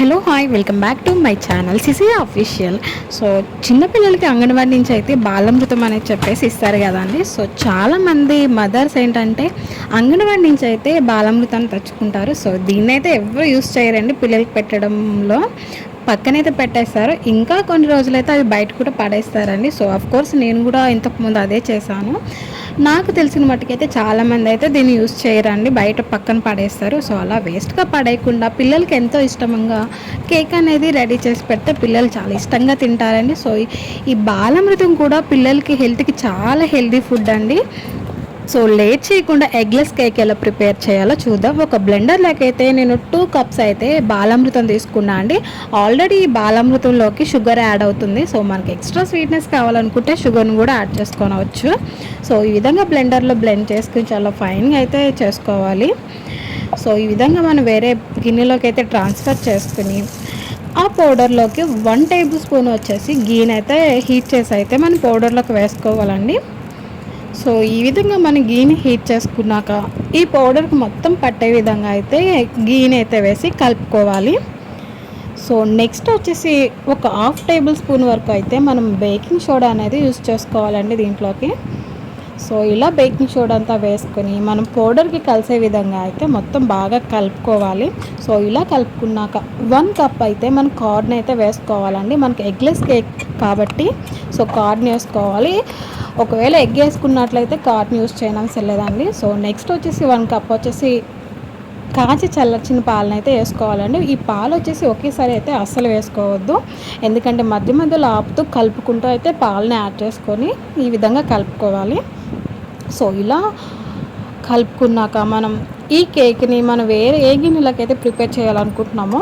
Hello hi welcome back to my channel CC official. So చిన్నపిల్లలకి అంగన్వాడీ నుంచి అయితే బాలామృతం అనేది చెప్పేసి ఇస్తారు కదండి. సో చాలామంది మదర్స్ ఏంటంటే అంగన్వాడీ నుంచి అయితే బాలామృతాన్ని తెచ్చుకుంటారు. సో దీన్ని అయితే ఎవరు యూస్ చేయరండి పిల్లలకి పెట్టడంలో, పక్కనైతే పెట్టేస్తారు. ఇంకా కొన్ని రోజులైతే అవి బయట కూడా పడేస్తారండి. సో కోర్స్ నేను కూడా ఇంతకుముందు అదే చేశాను. నాకు తెలిసిన మట్టుకైతే చాలామంది అయితే దీన్ని యూస్ చేయరండి, బయట పక్కన పడేస్తారు. సో అలా వేస్ట్గా పడేయకుండా పిల్లలకి ఎంతో ఇష్టంగా కేక్ అనేది రెడీ చేసి పెడితే పిల్లలు చాలా ఇష్టంగా తింటారండి. సో ఈ బాలామృతం కూడా పిల్లలకి హెల్త్కి చాలా హెల్తీ ఫుడ్ అండి. సో లేట్ చేయకుండా ఎగ్లెస్ కేక్ ఎలా ప్రిపేర్ చేయాలో చూద్దాం. ఒక బ్లెండర్లోకి అయితే నేను 2 కప్స్ అయితే బాలామృతం తీసుకున్నా అండి. ఆల్రెడీ ఈ బాలామృతంలోకి షుగర్ యాడ్ అవుతుంది. సో మనకి ఎక్స్ట్రా స్వీట్నెస్ కావాలనుకుంటే షుగర్ని కూడా యాడ్ చేసుకోవచ్చు. సో ఈ విధంగా బ్లెండర్లో బ్లెండ్ చేసుకుని చాలా ఫైన్గా అయితే చేసుకోవాలి. సో ఈ విధంగా మనం వేరే గిన్నెలోకి అయితే ట్రాన్స్ఫర్ చేసుకుని ఆ పౌడర్లోకి 1 టేబుల్ స్పూన్ వచ్చేసి గీని అయితే హీట్ చేసి అయితే మనం పౌడర్లోకి వేసుకోవాలండి. సో ఈ విధంగా మనం గీని హీట్ చేసుకున్నాక ఈ పౌడర్కి మొత్తం పట్టే విధంగా అయితే గీని అయితే వేసి కలుపుకోవాలి. సో నెక్స్ట్ వచ్చేసి ఒక 1/2 టేబుల్ స్పూన్ వరకు అయితే మనం బేకింగ్ సోడా అనేది యూస్ చేసుకోవాలండి దీంట్లోకి. సో ఇలా బేకింగ్ సోడా అంతా వేసుకొని మనం పౌడర్కి కలిసే విధంగా అయితే మొత్తం బాగా కలుపుకోవాలి. సో ఇలా కలుపుకున్నాక 1 కప్ అయితే మనం కార్న్ అయితే వేసుకోవాలండి. మనకి ఎగ్లెస్ కేక్ కాబట్టి సో కార్న్ వేసుకోవాలి. ఒకవేళ ఎగ్ వేసుకున్నట్లయితే కార్న్ యూస్ చేయనవసరం లేదండి. సో నెక్స్ట్ వచ్చేసి 1 కప్ వచ్చేసి కాచి చల్లార్చిన పాలను అయితే వేసుకోవాలండి. ఈ పాలు వచ్చేసి ఒకేసారి అయితే అస్సలు వేసుకోవద్దు, ఎందుకంటే మధ్య మధ్యలో ఆపుతూ కలుపుకుంటూ అయితే పాలని యాడ్ చేసుకొని ఈ విధంగా కలుపుకోవాలి. సో ఇలా కలుపుకున్నాక మనం ఈ కేక్ని మనం వేరే ఏ గిన్నెలోకి అయితే ప్రిపేర్ చేయాలనుకుంటున్నామో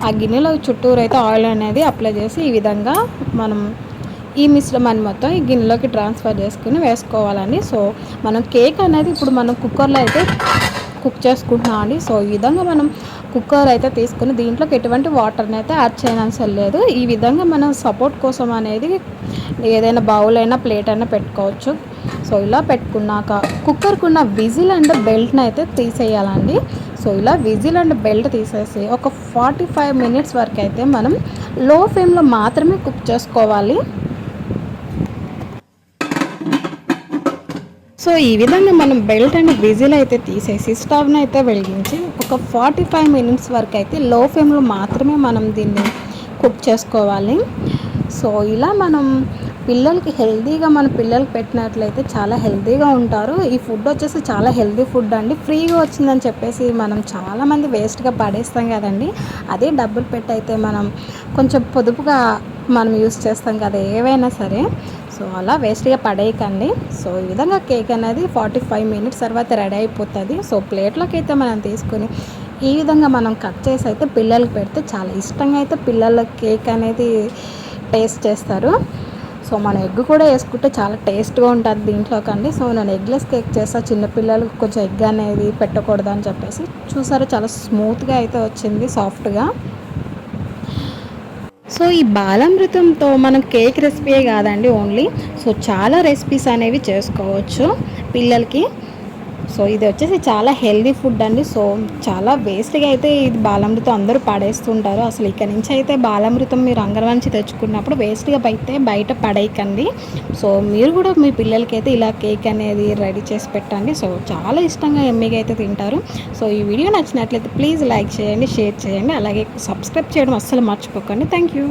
ఆ గిన్నెలో చుట్టూరు అయితే ఆయిల్ అనేది అప్లై చేసి ఈ విధంగా మనం ఈ మిశ్రమాన్ని మొత్తం ఈ గిన్నెలోకి ట్రాన్స్ఫర్ చేసుకుని వేసుకోవాలండి. సో మనం కేక్ అనేది ఇప్పుడు మనం కుక్కర్లో అయితే కుక్ చేసుకుంటున్నాం అండి. సో ఈ విధంగా మనం కుక్కర్ అయితే తీసుకుని దీంట్లోకి ఎటువంటి వాటర్ని అయితే యాడ్ చేయనవసరం లేదు. ఈ విధంగా మనం సపోర్ట్ కోసం అనేది ఏదైనా బౌల్ అయినా ప్లేట్ అయినా పెట్టుకోవచ్చు. సో ఇలా పెట్టుకున్నాక కుక్కర్కి ఉన్న విజిల్ అండ్ బెల్ట్ని అయితే తీసేయాలండి. సో ఇలా విజిల్ అండ్ బెల్ట్ తీసేసి ఒక 45 మినిట్స్ వరకు అయితే మనం లో ఫ్లేమ్లో మాత్రమే కుక్ చేసుకోవాలి. సో ఈ విధంగా మనం బెల్ట్ అండ్ విజిల్ అయితే తీసేసి స్టవ్ని అయితే వెలిగించి ఒక 45 మినిట్స్ వరకు అయితే లో ఫ్లేమ్లో మాత్రమే మనం దీన్ని కుక్ చేసుకోవాలి. సో ఇలా మనం పిల్లలకి హెల్తీగా మన పిల్లలకి పెట్టినట్లయితే చాలా హెల్తీగా ఉంటారు. ఈ ఫుడ్ వచ్చేసి చాలా హెల్తీ ఫుడ్ అండి. ఫ్రీగా వచ్చిందని చెప్పేసి మనం చాలామంది వేస్ట్గా పడేస్తాం కదండి. అదే డబ్బులు పెట్టి అయితే మనం కొంచెం పొదుపుగా మనం యూస్ చేస్తాం కదా ఏవైనా సరే. సో అలా వేస్ట్గా పడేయకండి. సో ఈ విధంగా కేక్ అనేది 45 మినిట్స్ తర్వాత రెడీ అయిపోతుంది. సో ప్లేట్లోకి అయితే మనం తీసుకొని ఈ విధంగా మనం కట్ చేసి అయితే పిల్లలకి పెడితే చాలా ఇష్టంగా అయితే పిల్లల కేక్ అనేది టేస్ట్ చేస్తారు. సో మనం ఎగ్ కూడా వేసుకుంటే చాలా టేస్ట్గా ఉంటుంది దీంట్లోకండి. సో నేను ఎగ్లెస్ కేక్ చేస్తాను, చిన్నపిల్లలకు కొంచెం ఎగ్ అనేది పెట్టకూడదు అని చెప్పేసి. చూసారు చాలా స్మూత్గా అయితే వచ్చింది, సాఫ్ట్గా. సో ఈ బాలామృతంతో మనం కేక్ రెసిపీయే కాదండి ఓన్లీ, సో చాలా రెసిపీస్ అనేవి చేసుకోవచ్చు పిల్లలకి. సో ఇది వచ్చేసి చాలా హెల్దీ ఫుడ్ అండి. సో చాలా వేస్ట్గా అయితే ఇది బాలామృతం అందరూ పడేస్తుంటారు. అసలు ఇక్కడ నుంచి అయితే బాలామృతం మీరు అంగన్వాడీ నుంచి తెచ్చుకున్నప్పుడు వేస్ట్గా బయట పడేయకండి. సో మీరు కూడా మీ పిల్లలకి అయితే ఇలా కేక్ అనేది రెడీ చేసి పెట్టండి. సో చాలా ఇష్టంగా ఎమ్మీగా అయితే తింటారు. సో ఈ వీడియో నచ్చినట్లయితే ప్లీజ్ లైక్ చేయండి, షేర్ చేయండి, అలాగే సబ్స్క్రైబ్ చేయడం అస్సలు మర్చిపోకండి. Thank you.